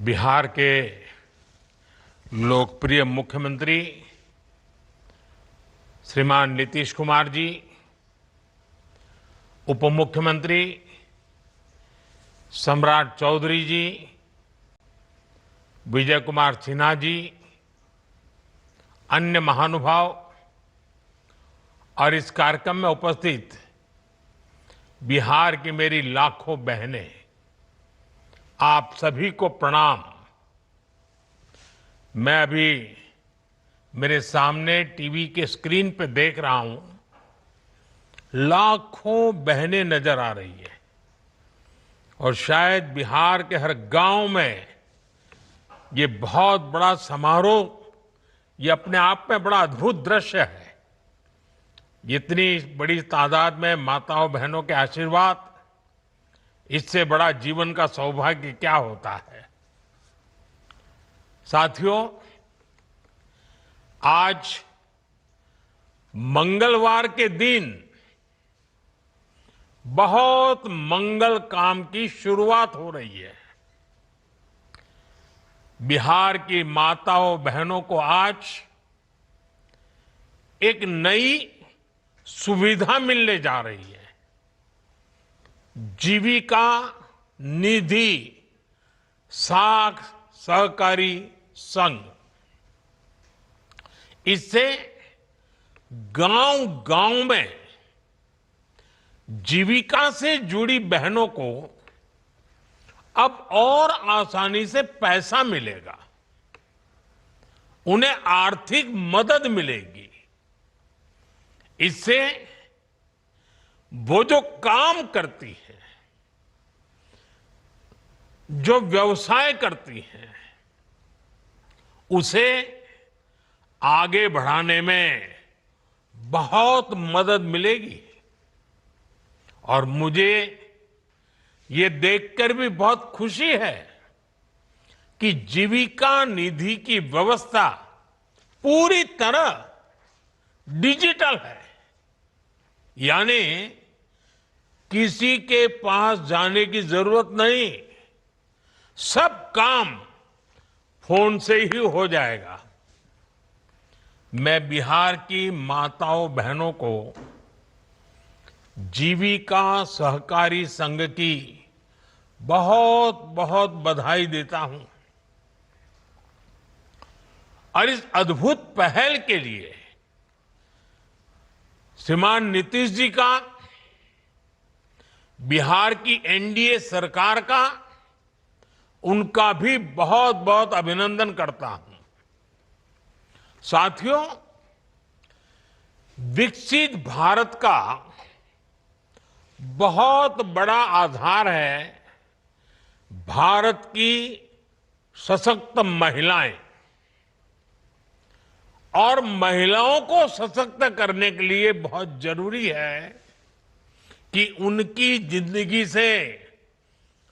बिहार के लोकप्रिय मुख्यमंत्री श्रीमान नीतीश कुमार जी, उप मुख्यमंत्री सम्राट चौधरी जी, विजय कुमार सिन्हा जी, अन्य महानुभाव और इस कार्यक्रम में उपस्थित बिहार की मेरी लाखों बहनें, आप सभी को प्रणाम। मैं अभी मेरे सामने टीवी के स्क्रीन पे देख रहा हूं, लाखों बहनें नजर आ रही है और शायद बिहार के हर गांव में ये बहुत बड़ा समारोह, ये अपने आप में बड़ा अद्भुत दृश्य है। इतनी बड़ी तादाद में माताओं बहनों के आशीर्वाद, इससे बड़ा जीवन का सौभाग्य क्या होता है। साथियों, आज मंगलवार के दिन बहुत मंगल काम की शुरुआत हो रही है। बिहार की माताओं बहनों को आज एक नई सुविधा मिलने जा रही है। जीविका निधि साख सहकारी संघ। इससे गांव-गांव में जीविका से जुड़ी बहनों को अब और आसानी से पैसा मिलेगा, उन्हें आर्थिक मदद मिलेगी। इससे वो जो काम करती हैं, जो व्यवसाय करती हैं, उसे आगे बढ़ाने में बहुत मदद मिलेगी। और मुझे ये देखकर भी बहुत खुशी है कि जीविका निधि की व्यवस्था पूरी तरह डिजिटल है। यानी किसी के पास जाने की जरूरत नहीं, सब काम फोन से ही हो जाएगा। मैं बिहार की माताओं बहनों को जीविका सहकारी संघ की बहुत बहुत बधाई देता हूं और इस अद्भुत पहल के लिए श्रीमान नीतीश जी का, बिहार की एनडीए सरकार का, उनका भी बहुत बहुत अभिनंदन करता हूं। साथियों, विकसित भारत का बहुत बड़ा आधार है भारत की सशक्त महिलाएं। और महिलाओं को सशक्त करने के लिए बहुत जरूरी है कि उनकी जिंदगी से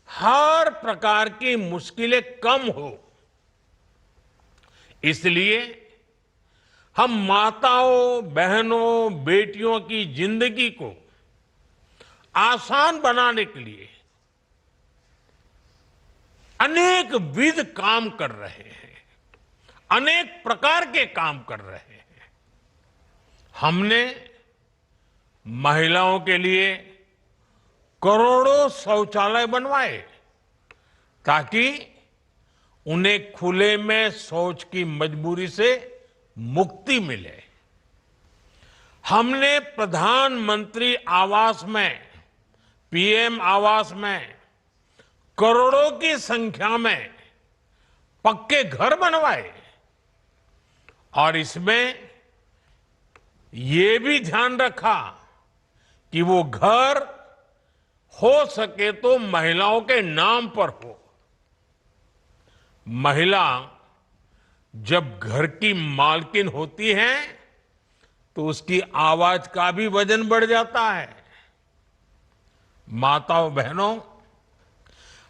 हर प्रकार की मुश्किलें कम हो। इसलिए हम माताओं बहनों बेटियों की जिंदगी को आसान बनाने के लिए अनेक विध काम कर रहे हैं, अनेक प्रकार के काम कर रहे हैं। हमने महिलाओं के लिए करोड़ों शौचालय बनवाए ताकि उन्हें खुले में शौच की मजबूरी से मुक्ति मिले। हमने प्रधानमंत्री आवास में, पीएम आवास में करोड़ों की संख्या में पक्के घर बनवाए और इसमें ये भी ध्यान रखा कि वो घर हो सके तो महिलाओं के नाम पर हो। महिला जब घर की मालकिन होती है तो उसकी आवाज का भी वजन बढ़ जाता है। माताओं बहनों,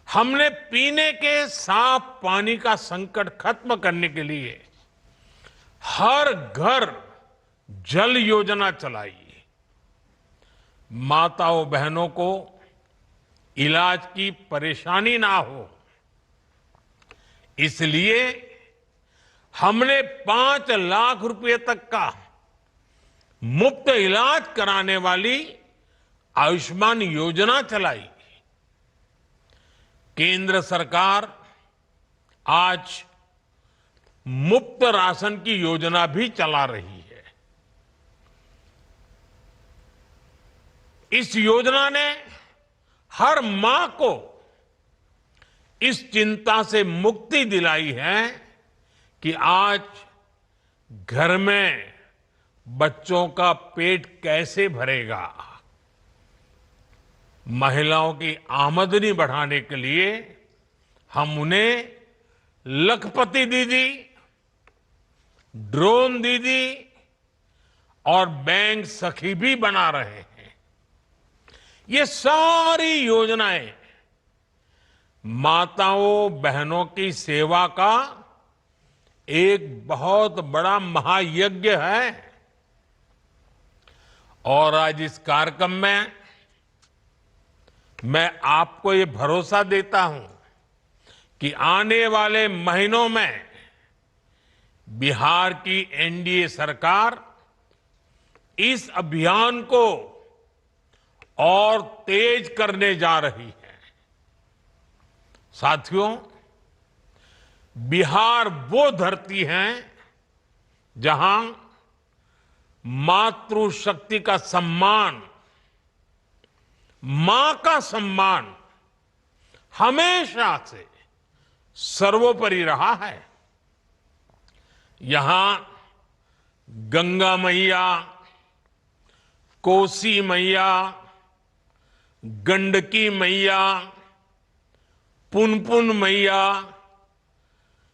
हमने पीने के साफ पानी का संकट खत्म करने के लिए हर घर जल योजना चलाई। माताओं बहनों को इलाज की परेशानी ना हो, इसलिए हमने 5 लाख रुपए तक का मुफ्त इलाज कराने वाली आयुष्मान योजना चलाई। केंद्र सरकार आज मुफ्त राशन की योजना भी चला रही है। इस योजना ने हर मां को इस चिंता से मुक्ति दिलाई है कि आज घर में बच्चों का पेट कैसे भरेगा। महिलाओं की आमदनी बढ़ाने के लिए हम उन्हें लखपति दीदी, ड्रोन दीदी और बैंक सखी भी बना रहे हैं। ये सारी योजनाएं माताओं बहनों की सेवा का एक बहुत बड़ा महायज्ञ है। और आज इस कार्यक्रम में मैं आपको ये भरोसा देता हूं कि आने वाले महीनों में बिहार की एनडीए सरकार इस अभियान को और तेज करने जा रही है। साथियों, बिहार वो धरती है जहां मातृशक्ति का सम्मान, मां का सम्मान हमेशा से सर्वोपरि रहा है। यहां गंगा मैया, कोसी मैया, गंडकी मैया, पुनपुन मैया,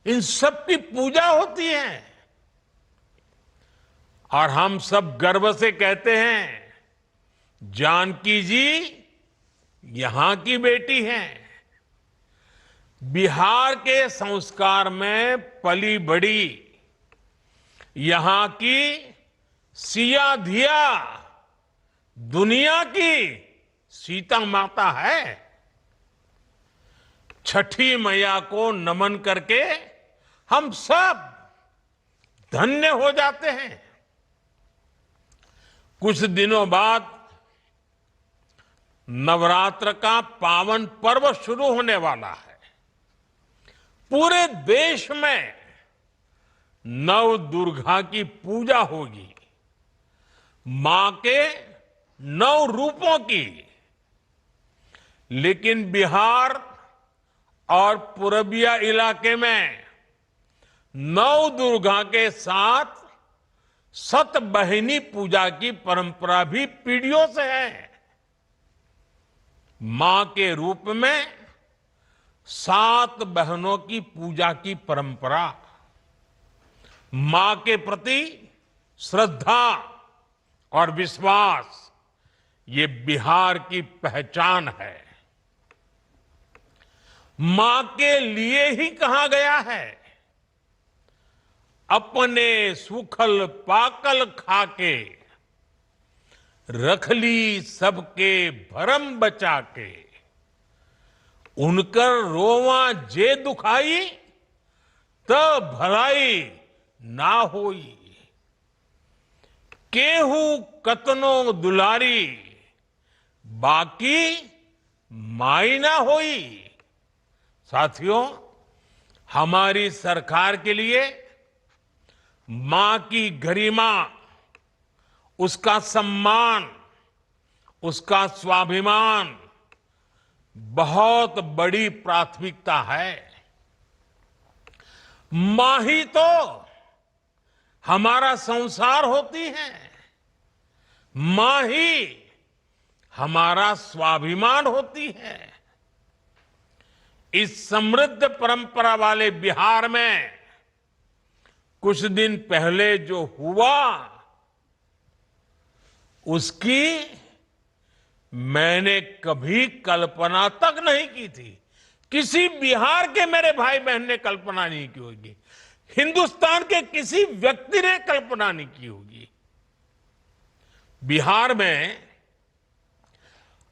इन सब की पूजा होती है। और हम सब गर्व से कहते हैं, जानकी जी यहां की बेटी हैं। बिहार के संस्कार में पली बड़ी यहां की सिया धिया दुनिया की सीता माता है। छठी मैया को नमन करके हम सब धन्य हो जाते हैं। कुछ दिनों बाद नवरात्र का पावन पर्व शुरू होने वाला है। पूरे देश में नव दुर्गा की पूजा होगी, मां के 9 रूपों की। लेकिन बिहार और पूर्विया इलाके में नव दुर्गा के साथ सतबहिनी पूजा की परंपरा भी पीढ़ियों से है। मां के रूप में 7 बहनों की पूजा की परंपरा, मां के प्रति श्रद्धा और विश्वास, ये बिहार की पहचान है। मां के लिए ही कहा गया है, अपने सुखल पाकल खाके, रखली सबके भरम बचा के, उनकर रोवा जे दुखाई, तब भलाई ना होई। केहू कतनो दुलारी, बाकी माई ना होई। साथियों, हमारी सरकार के लिए मां की गरिमा, उसका सम्मान, उसका स्वाभिमान बहुत बड़ी प्राथमिकता है। मां ही तो हमारा संसार होती है, मां ही हमारा स्वाभिमान होती है। इस समृद्ध परंपरा वाले बिहार में कुछ दिन पहले जो हुआ, उसकी मैंने कभी कल्पना तक नहीं की थी। किसी बिहार के मेरे भाई बहन ने कल्पना नहीं की होगी, हिंदुस्तान के किसी व्यक्ति ने कल्पना नहीं की होगी। बिहार में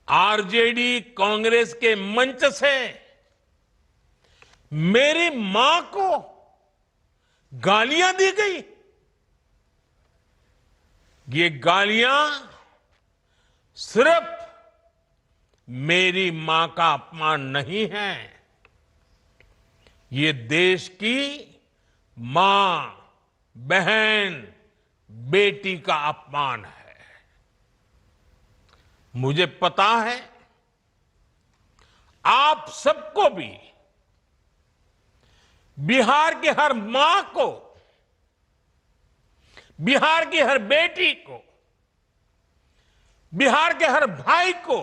आरजेडी कांग्रेस के मंच से मेरी मां को गालियां दी गई। ये गालियां सिर्फ मेरी मां का अपमान नहीं है, ये देश की मां, बहन, बेटी का अपमान है। मुझे पता है आप सबको भी, बिहार की हर मां को, बिहार की हर बेटी को, बिहार के हर भाई को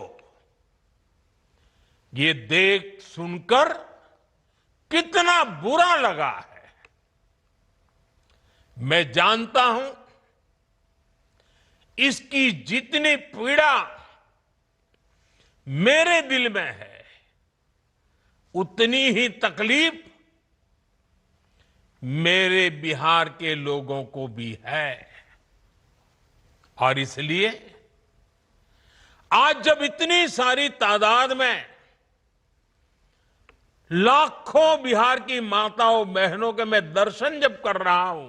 ये देख सुनकर कितना बुरा लगा है। मैं जानता हूं इसकी जितनी पीड़ा मेरे दिल में है, उतनी ही तकलीफ मेरे बिहार के लोगों को भी है। और इसलिए आज जब इतनी सारी तादाद में लाखों बिहार की माताओं बहनों के मैं दर्शन जब कर रहा हूं,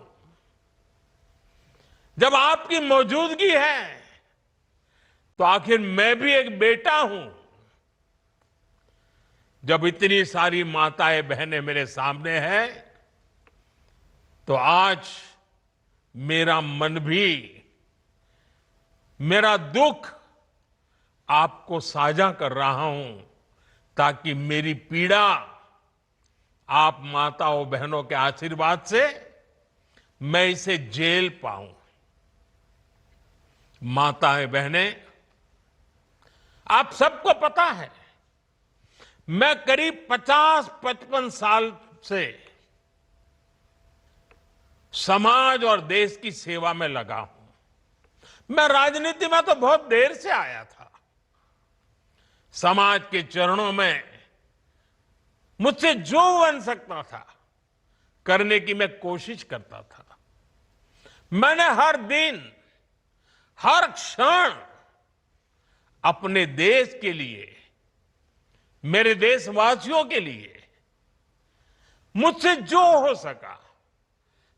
जब आपकी मौजूदगी है, तो आखिर मैं भी एक बेटा हूं। जब इतनी सारी माताएं बहनें मेरे सामने हैं, तो आज मेरा मन भी, मेरा दुख आपको साझा कर रहा हूं, ताकि मेरी पीड़ा आप माताओं बहनों के आशीर्वाद से मैं इसे झेल पाऊं। माताएं बहनें, आप सबको पता है मैं करीब 50-55 साल से समाज और देश की सेवा में लगा हूं। मैं राजनीति में तो बहुत देर से आया था। समाज के चरणों में मुझसे जो बन सकता था करने की मैं कोशिश करता था। मैंने हर दिन, हर क्षण अपने देश के लिए, मेरे देशवासियों के लिए मुझसे जो हो सका,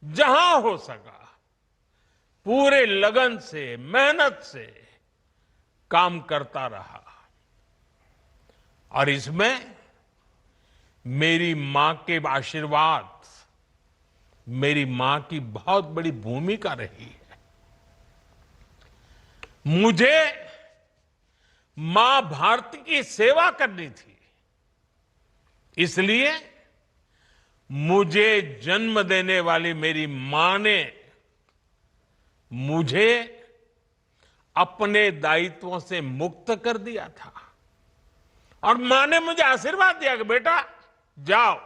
जहां हो सका, पूरे लगन से, मेहनत से काम करता रहा। और इसमें मेरी मां के आशीर्वाद, मेरी मां की बहुत बड़ी भूमिका रही है। मुझे मां भारती की सेवा करनी थी, इसलिए मुझे जन्म देने वाली मेरी मां ने मुझे अपने दायित्वों से मुक्त कर दिया था। और मां ने मुझे आशीर्वाद दिया कि बेटा जाओ,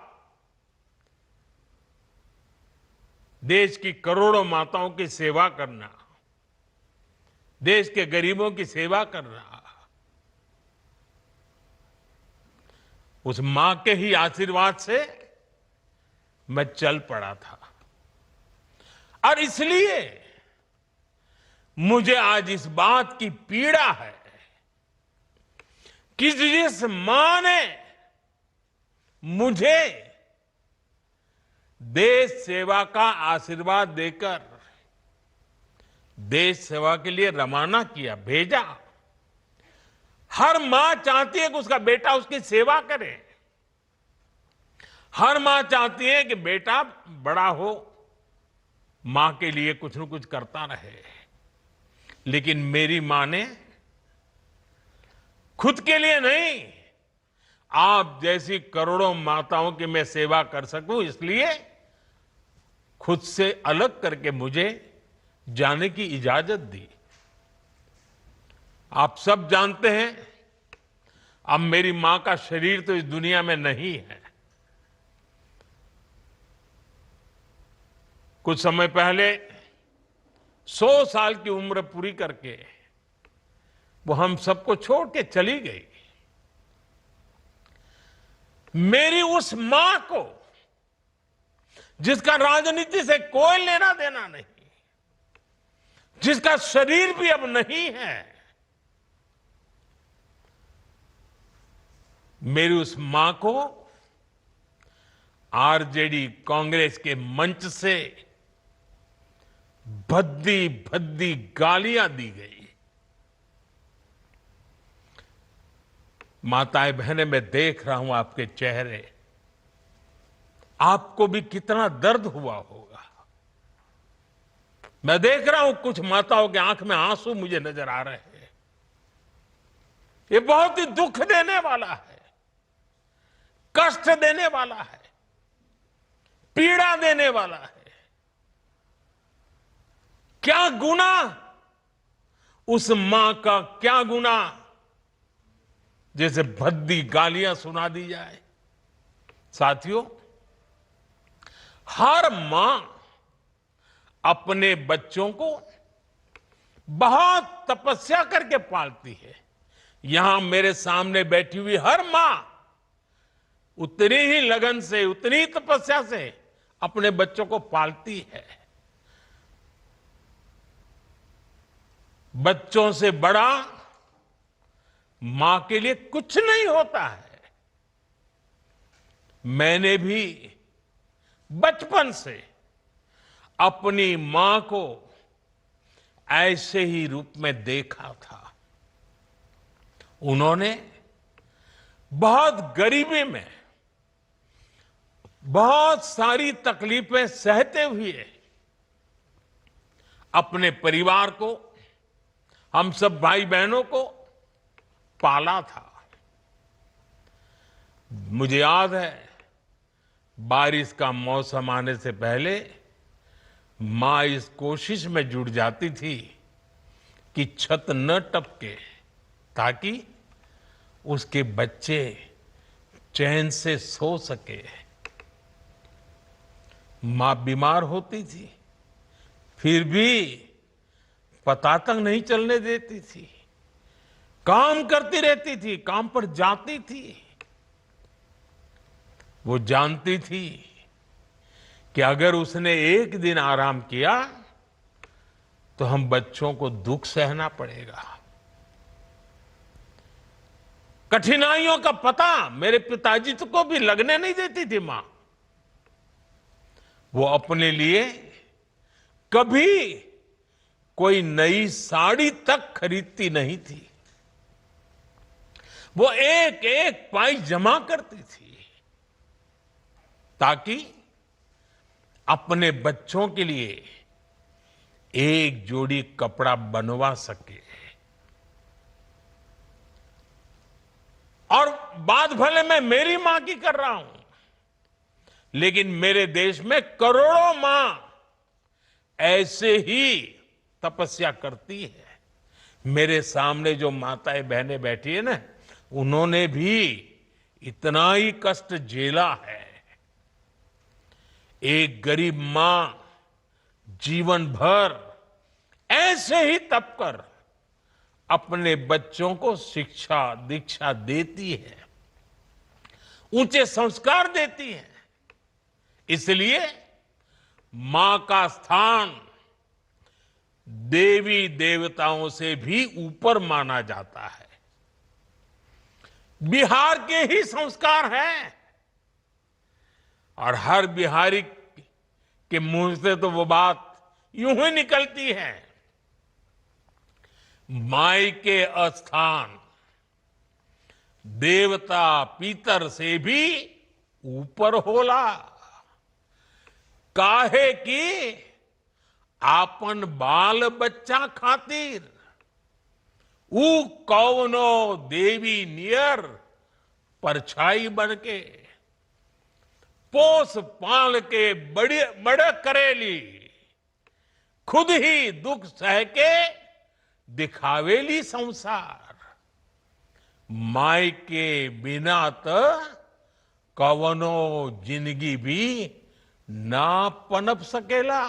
देश की करोड़ों माताओं की सेवा करना, देश के गरीबों की सेवा करना। उस मां के ही आशीर्वाद से मैं चल पड़ा था। और इसलिए मुझे आज इस बात की पीड़ा है कि जिस मां ने मुझे देश सेवा का आशीर्वाद देकर देश सेवा के लिए रवाना किया, भेजा। हर मां चाहती है कि उसका बेटा उसकी सेवा करे। हर मां चाहती है कि बेटा बड़ा हो, मां के लिए कुछ न कुछ करता रहे। लेकिन मेरी मां ने खुद के लिए नहीं, आप जैसी करोड़ों माताओं की मैं सेवा कर सकूं, इसलिए खुद से अलग करके मुझे जाने की इजाजत दी। आप सब जानते हैं, अब मेरी मां का शरीर तो इस दुनिया में नहीं है। कुछ समय पहले 100 साल की उम्र पूरी करके वो हम सबको छोड़ के चली गई। मेरी उस मां को, जिसका राजनीति से कोई लेना देना नहीं, जिसका शरीर भी अब नहीं है, मेरी उस मां को आरजेडी कांग्रेस के मंच से भद्दी भद्दी गालियां दी गई। माताएं बहनें, मैं देख रहा हूं आपके चेहरे, आपको भी कितना दर्द हुआ होगा। मैं देख रहा हूं कुछ माताओं के आंख में आंसू मुझे नजर आ रहे हैं। ये बहुत ही दुख देने वाला है, कष्ट देने वाला है, पीड़ा देने वाला है। क्या गुनाह उस मां का, क्या गुनाह जैसे भद्दी गालियां सुना दी जाए। साथियों, हर मां अपने बच्चों को बहुत तपस्या करके पालती है। यहां मेरे सामने बैठी हुई हर मां उतनी ही लगन से, उतनी ही तपस्या से अपने बच्चों को पालती है। बच्चों से बड़ा मां के लिए कुछ नहीं होता है। मैंने भी बचपन से अपनी मां को ऐसे ही रूप में देखा था। उन्होंने बहुत गरीबी में बहुत सारी तकलीफें सहते हुए अपने परिवार को, हम सब भाई बहनों को पाला था। मुझे याद है, बारिश का मौसम आने से पहले मां इस कोशिश में जुट जाती थी कि छत न टपके, ताकि उसके बच्चे चैन से सो सके। मां बीमार होती थी, फिर भी पता तक नहीं चलने देती थी, काम करती रहती थी, काम पर जाती थी। वो जानती थी कि अगर उसने एक दिन आराम किया तो हम बच्चों को दुख सहना पड़ेगा। कठिनाइयों का पता मेरे पिताजी को भी लगने नहीं देती थी मां। वो अपने लिए कभी कोई नई साड़ी तक खरीदती नहीं थी। वो एक एक पाई जमा करती थी ताकि अपने बच्चों के लिए एक जोड़ी कपड़ा बनवा सके। और बात भले मैं मेरी मां की कर रहा हूं, लेकिन मेरे देश में करोड़ों मां ऐसे ही तपस्या करती है। मेरे सामने जो माताएं बहनें बैठी है ना, उन्होंने भी इतना ही कष्ट झेला है। एक गरीब मां जीवन भर ऐसे ही तप कर अपने बच्चों को शिक्षा दीक्षा देती है, ऊंचे संस्कार देती है। इसलिए मां का स्थान देवी देवताओं से भी ऊपर माना जाता है। बिहार के ही संस्कार हैं, और हर बिहारी के मुंह से तो वो बात यूं ही निकलती है, माई के स्थान देवता पितर से भी ऊपर होला। काहे की आपन बाल बच्चा खातिर ऊ कौनो देवी नियर परछाई बनके पोस पाल के बड़े करेली, खुद ही दुख सह के दिखावेली संसार। माई के बिना तो कवनो जिंदगी भी ना पनप सकेला।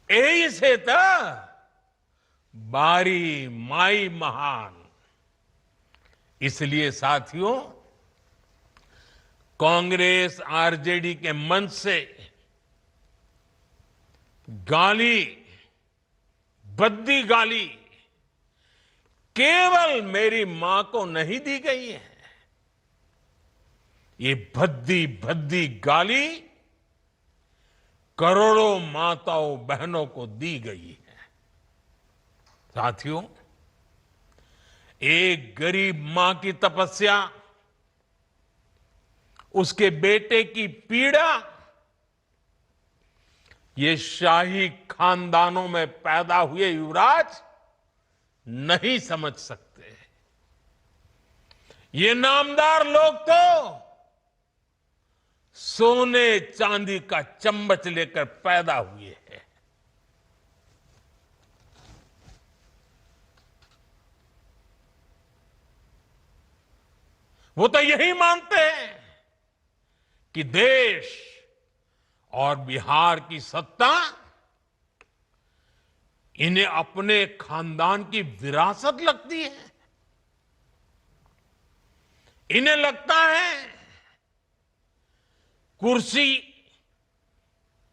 यही से तो बारी माई महान। इसलिए साथियों, कांग्रेस आरजेडी के मंच से गाली, भद्दी गाली केवल मेरी मां को नहीं दी गई है, ये भद्दी भद्दी गाली करोड़ों माताओं बहनों को दी गई है। साथियों, एक गरीब मां की तपस्या, उसके बेटे की पीड़ा, ये शाही खानदानों में पैदा हुए युवराज नहीं समझ सकते। ये नामदार लोग तो सोने चांदी का चम्मच लेकर पैदा हुए हैं। वो तो यही मानते हैं कि देश और बिहार की सत्ता इन्हें अपने खानदान की विरासत लगती है। इन्हें लगता है कुर्सी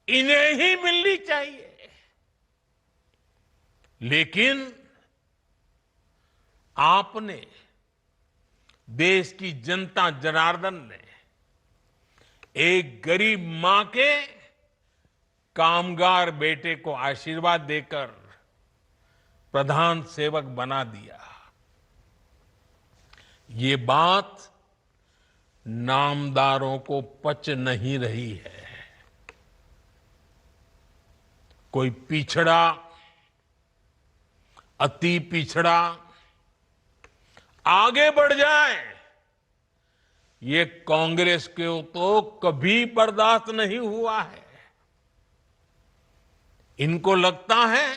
इन्हें ही मिलनी चाहिए। लेकिन आपने, देश की जनता जनार्दन ने एक गरीब मां के कामगार बेटे को आशीर्वाद देकर प्रधान सेवक बना दिया। ये बात नामदारों को पच नहीं रही है। कोई पिछड़ा, अति पिछड़ा आगे बढ़ जाए, ये कांग्रेस को तो कभी बर्दाश्त नहीं हुआ है। इनको लगता है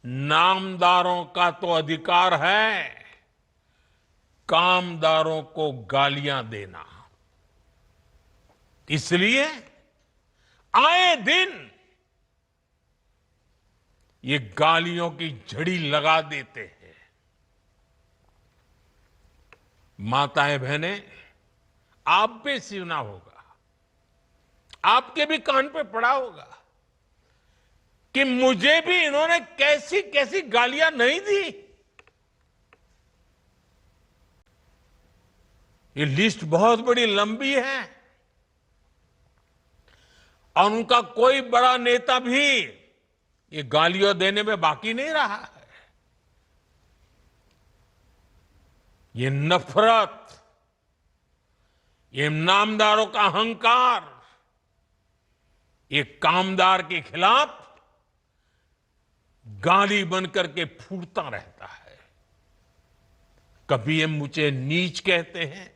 नामदारों का तो अधिकार है कामदारों को गालियां देना। इसलिए आए दिन ये गालियों की झड़ी लगा देते हैं। माताएं बहनें, आप भी सुना होगा, आपके भी कान पे पड़ा होगा कि मुझे भी इन्होंने कैसी कैसी गालियां नहीं दी। ये लिस्ट बहुत बड़ी लंबी है और उनका कोई बड़ा नेता भी ये गालियां देने में बाकी नहीं रहा है। ये नफरत, ये नामदारों का अहंकार, ये कामदार के खिलाफ गाली बनकर के फूटता रहता है। कभी ये मुझे नीच कहते हैं,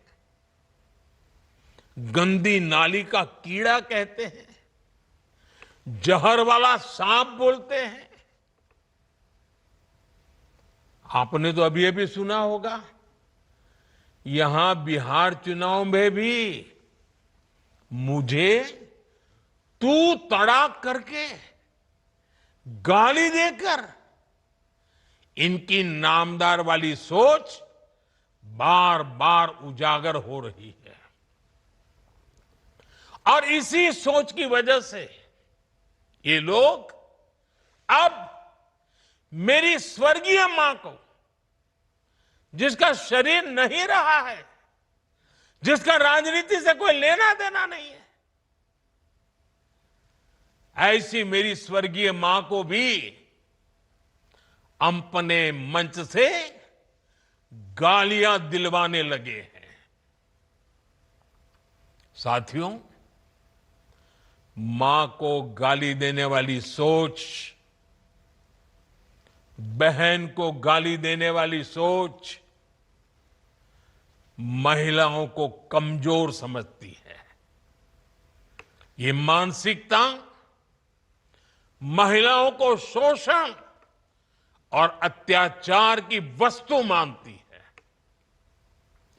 गंदी नाली का कीड़ा कहते हैं, जहर वाला सांप बोलते हैं। आपने तो अभी अभी सुना होगा, यहां बिहार चुनाव में भी मुझे तू तड़ाक करके गाली देकर इनकी नामदार वाली सोच बार बार उजागर हो रही है। और इसी सोच की वजह से ये लोग अब मेरी स्वर्गीय मां को, जिसका शरीर नहीं रहा है, जिसका राजनीति से कोई लेना देना नहीं है, ऐसी मेरी स्वर्गीय मां को भी अपने मंच से गालियां दिलवाने लगे हैं। साथियों, मां को गाली देने वाली सोच, बहन को गाली देने वाली सोच महिलाओं को कमजोर समझती है। ये मानसिकता महिलाओं को शोषण और अत्याचार की वस्तु मानती है।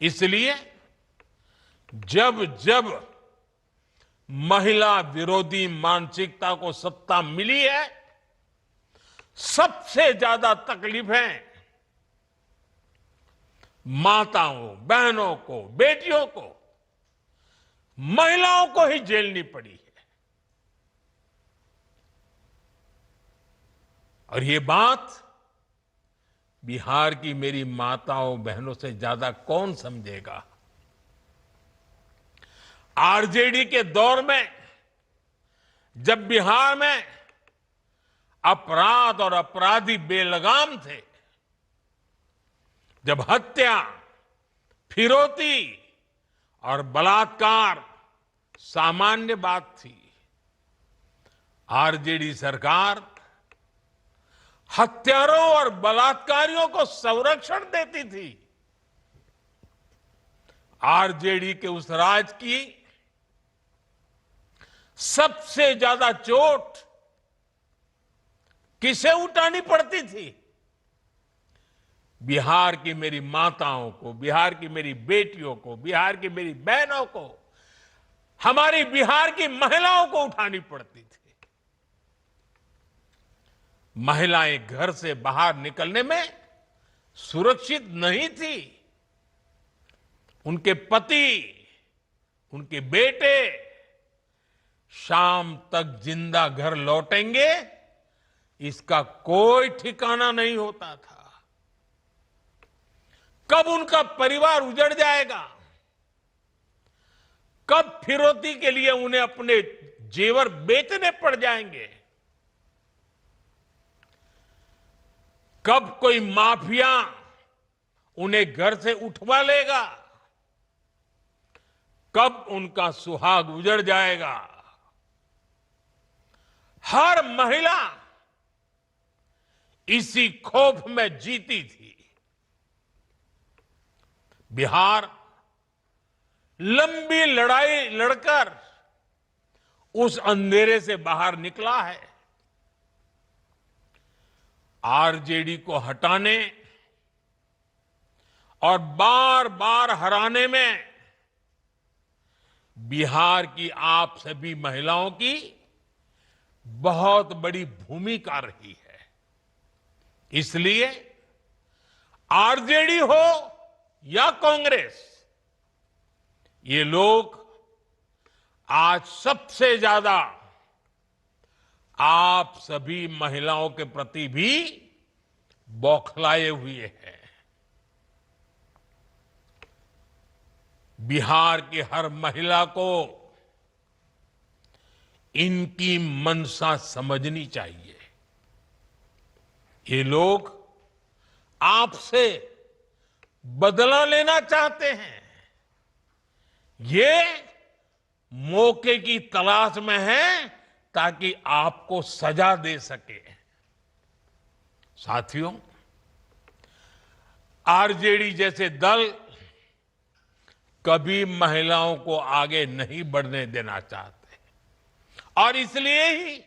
इसलिए जब जब महिला विरोधी मानसिकता को सत्ता मिली है, सबसे ज्यादा तकलीफें माताओं, बहनों को, बेटियों को, महिलाओं को ही झेलनी पड़ी है। और ये बात बिहार की मेरी माताओं, बहनों से ज्यादा कौन समझेगा। आरजेडी के दौर में जब बिहार में अपराध और अपराधी बेलगाम थे, जब हत्या, फिरौती और बलात्कार सामान्य बात थी, आरजेडी सरकार हत्यारों और बलात्कारियों को संरक्षण देती थी। आरजेडी के उस राज की सबसे ज्यादा चोट किसे उठानी पड़ती थी? बिहार की मेरी माताओं को, बिहार की मेरी बेटियों को, बिहार की मेरी बहनों को, हमारी बिहार की महिलाओं को उठानी पड़ती थी। महिलाएं घर से बाहर निकलने में सुरक्षित नहीं थी। उनके पति, उनके बेटे शाम तक जिंदा घर लौटेंगे, इसका कोई ठिकाना नहीं होता था। कब उनका परिवार उजड़ जाएगा, कब फिरौती के लिए उन्हें अपने जेवर बेचने पड़ जाएंगे, कब कोई माफिया उन्हें घर से उठवा लेगा, कब उनका सुहाग उजड़ जाएगा। हर महिला इसी खौफ में जीती थी। बिहार लंबी लड़ाई लड़कर उस अंधेरे से बाहर निकला है। आरजेडी को हटाने और बार बार हराने में बिहार की आप सभी महिलाओं की बहुत बड़ी भूमिका रही है। इसलिए आरजेडी हो या कांग्रेस, ये लोग आज सबसे ज्यादा आप सभी महिलाओं के प्रति भी बौखलाए हुए हैं। बिहार की हर महिला को इनकी मनसा समझनी चाहिए। ये लोग आपसे बदला लेना चाहते हैं। ये मौके की तलाश में हैं ताकि आपको सजा दे सके। साथियों, आरजेडी जैसे दल कभी महिलाओं को आगे नहीं बढ़ने देना चाहते और इसलिए ही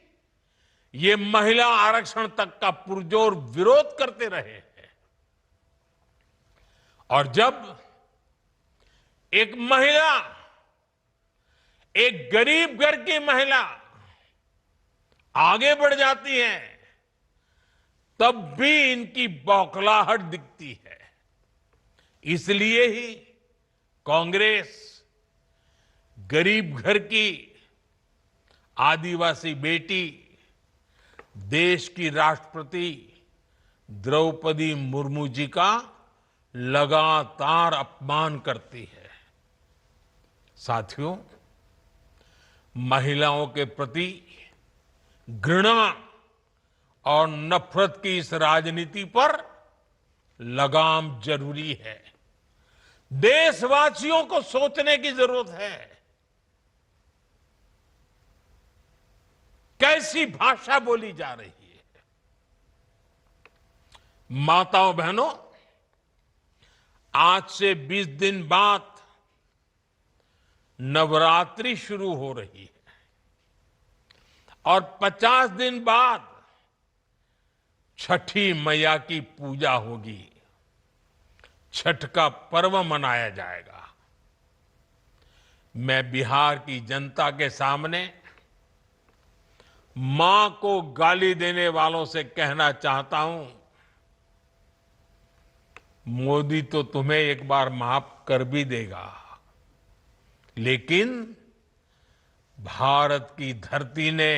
ये महिला आरक्षण तक का पुरजोर विरोध करते रहे हैं। और जब एक महिला, एक गरीब घर की महिला आगे बढ़ जाती है, तब भी इनकी बौखलाहट दिखती है। इसलिए ही कांग्रेस गरीब घर की आदिवासी बेटी, देश की राष्ट्रपति द्रौपदी मुर्मू जी का लगातार अपमान करती है। साथियों, महिलाओं के प्रति घृणा और नफरत की इस राजनीति पर लगाम जरूरी है। देशवासियों को सोचने की जरूरत है। कैसी भाषा बोली जा रही है। माताओं बहनों, आज से 20 दिन बाद नवरात्रि शुरू हो रही है और 50 दिन बाद छठी मैया की पूजा होगी। छठ का पर्व मनाया जाएगा। मैं बिहार की जनता के सामने मां को गाली देने वालों से कहना चाहता हूं, मोदी तो तुम्हें एक बार माफ कर भी देगा, लेकिन भारत की धरती ने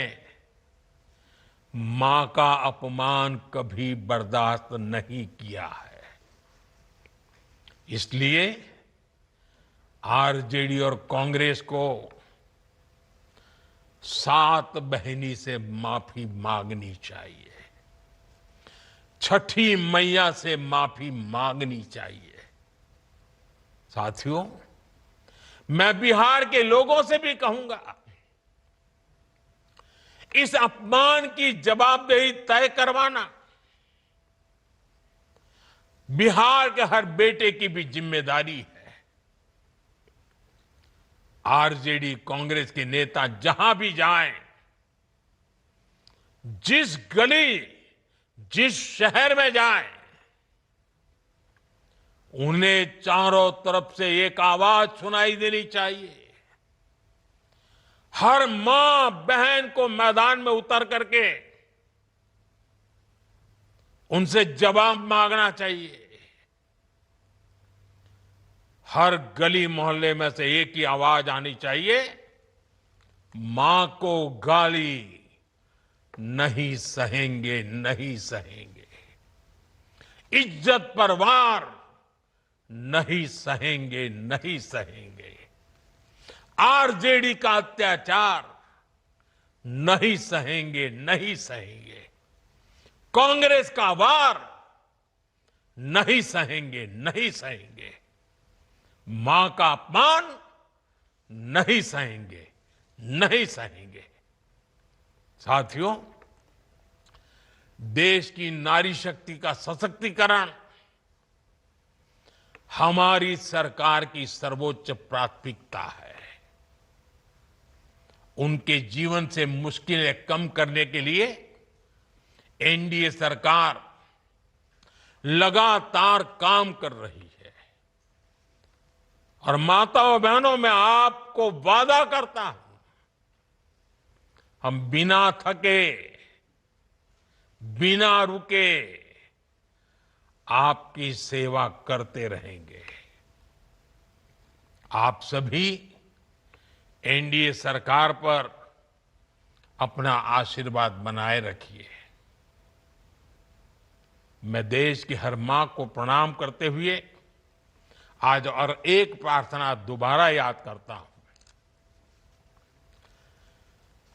मां का अपमान कभी बर्दाश्त नहीं किया है। इसलिए आरजेडी और कांग्रेस को 7 बहिनी से माफी मांगनी चाहिए, छठी मैया से माफी मांगनी चाहिए। साथियों, मैं बिहार के लोगों से भी कहूंगा, इस अपमान की जवाबदेही तय करवाना बिहार के हर बेटे की भी जिम्मेदारी है। आरजेडी कांग्रेस के नेता जहां भी जाएं, जिस गली, जिस शहर में जाएं, उन्हें चारों तरफ से एक आवाज सुनाई देनी चाहिए। हर मां बहन को मैदान में उतर करके उनसे जवाब मांगना चाहिए। हर गली मोहल्ले में से एक ही आवाज आनी चाहिए, मां को गाली नहीं सहेंगे, नहीं सहेंगे। इज्जत पर वार नहीं सहेंगे, नहीं सहेंगे। आरजेडी का अत्याचार नहीं सहेंगे, नहीं सहेंगे। कांग्रेस का वार नहीं सहेंगे, नहीं सहेंगे। मां का अपमान नहीं सहेंगे, नहीं सहेंगे। साथियों, देश की नारी शक्ति का सशक्तिकरण हमारी सरकार की सर्वोच्च प्राथमिकता है। उनके जीवन से मुश्किलें कम करने के लिए एनडीए सरकार लगातार काम कर रही है। और माताओं बहनों, मैं आपको वादा करता हूं, हम बिना थके, बिना रुके आपकी सेवा करते रहेंगे। आप सभी एनडीए सरकार पर अपना आशीर्वाद बनाए रखिए। मैं देश की हर मां को प्रणाम करते हुए आज और एक प्रार्थना दोबारा याद करता हूं।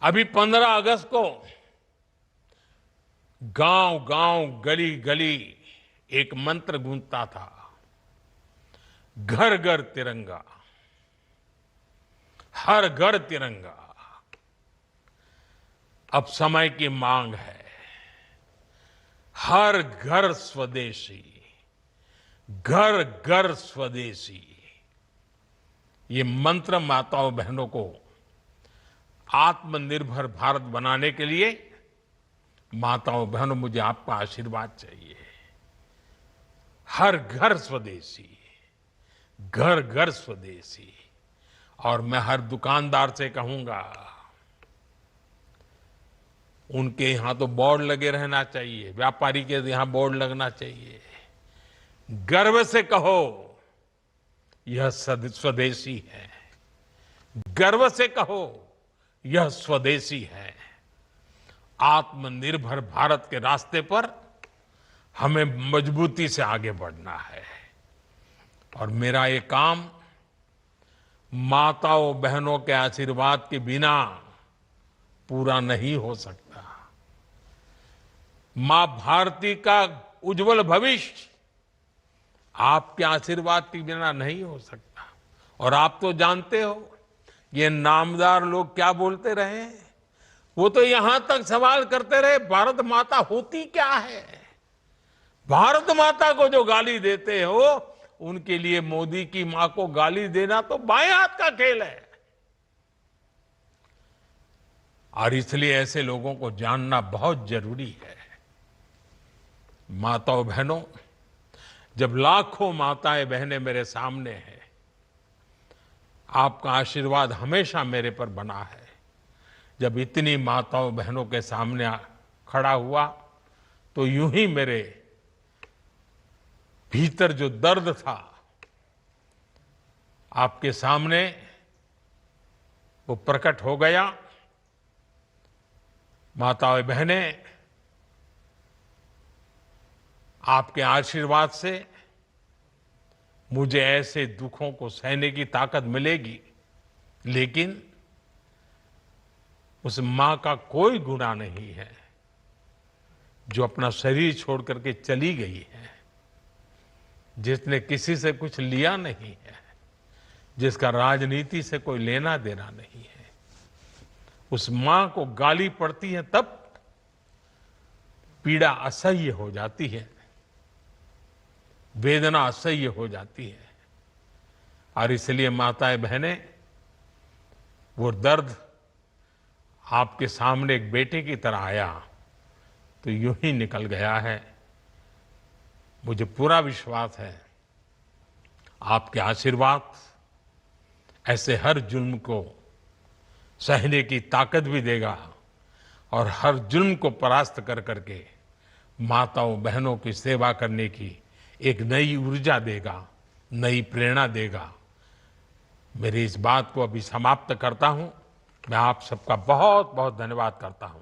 अभी 15 अगस्त को गांव-गांव, गली-गली एक मंत्र गूंजता था, घर घर तिरंगा, हर घर तिरंगा। अब समय की मांग है, हर घर स्वदेशी, घर घर स्वदेशी। ये मंत्र माताओं बहनों को आत्मनिर्भर भारत बनाने के लिए, माताओं बहनों, मुझे आपका आशीर्वाद चाहिए। हर घर स्वदेशी, घर घर स्वदेशी। और मैं हर दुकानदार से कहूंगा, उनके यहां तो बोर्ड लगे रहना चाहिए, व्यापारी के यहां बोर्ड लगना चाहिए। गर्व से कहो, यह स्वदेशी है। गर्व से कहो, यह स्वदेशी है। आत्मनिर्भर भारत के रास्ते पर हमें मजबूती से आगे बढ़ना है। और मेरा ये काम माताओं बहनों के आशीर्वाद के बिना पूरा नहीं हो सकता। मां भारती का उज्जवल भविष्य आपके आशीर्वाद के बिना नहीं हो सकता। और आप तो जानते हो, ये नामदार लोग क्या बोलते रहे, वो तो यहां तक सवाल करते रहे, भारत माता होती क्या है। भारत माता को जो गाली देते हो, उनके लिए मोदी की मां को गाली देना तो बाएं हाथ का खेल है। और इसलिए ऐसे लोगों को जानना बहुत जरूरी है। माताओं बहनों, जब लाखों माताएं बहनें मेरे सामने हैं, आपका आशीर्वाद हमेशा मेरे पर बना है। जब इतनी माताओं बहनों के सामने खड़ा हुआ, तो यूं ही मेरे भीतर जो दर्द था, आपके सामने वो प्रकट हो गया। माताएं बहनें, आपके आशीर्वाद से मुझे ऐसे दुखों को सहने की ताकत मिलेगी, लेकिन उस मां का कोई गुनाह नहीं है जो अपना शरीर छोड़ करके चली गई है, जिसने किसी से कुछ लिया नहीं है, जिसका राजनीति से कोई लेना देना नहीं है। उस मां को गाली पड़ती है तब पीड़ा असह्य हो जाती है, वेदना असह्य हो जाती है। और इसलिए माताएं बहनें, वो दर्द आपके सामने एक बेटे की तरह आया तो यूं ही निकल गया है। मुझे पूरा विश्वास है आपके आशीर्वाद ऐसे हर जुल्म को सहने की ताकत भी देगा और हर जुल्म को परास्त कर करके माताओं बहनों की सेवा करने की एक नई ऊर्जा देगा, नई प्रेरणा देगा। मेरी इस बात को अभी समाप्त करता हूं। मैं आप सबका बहुत बहुत धन्यवाद करता हूं।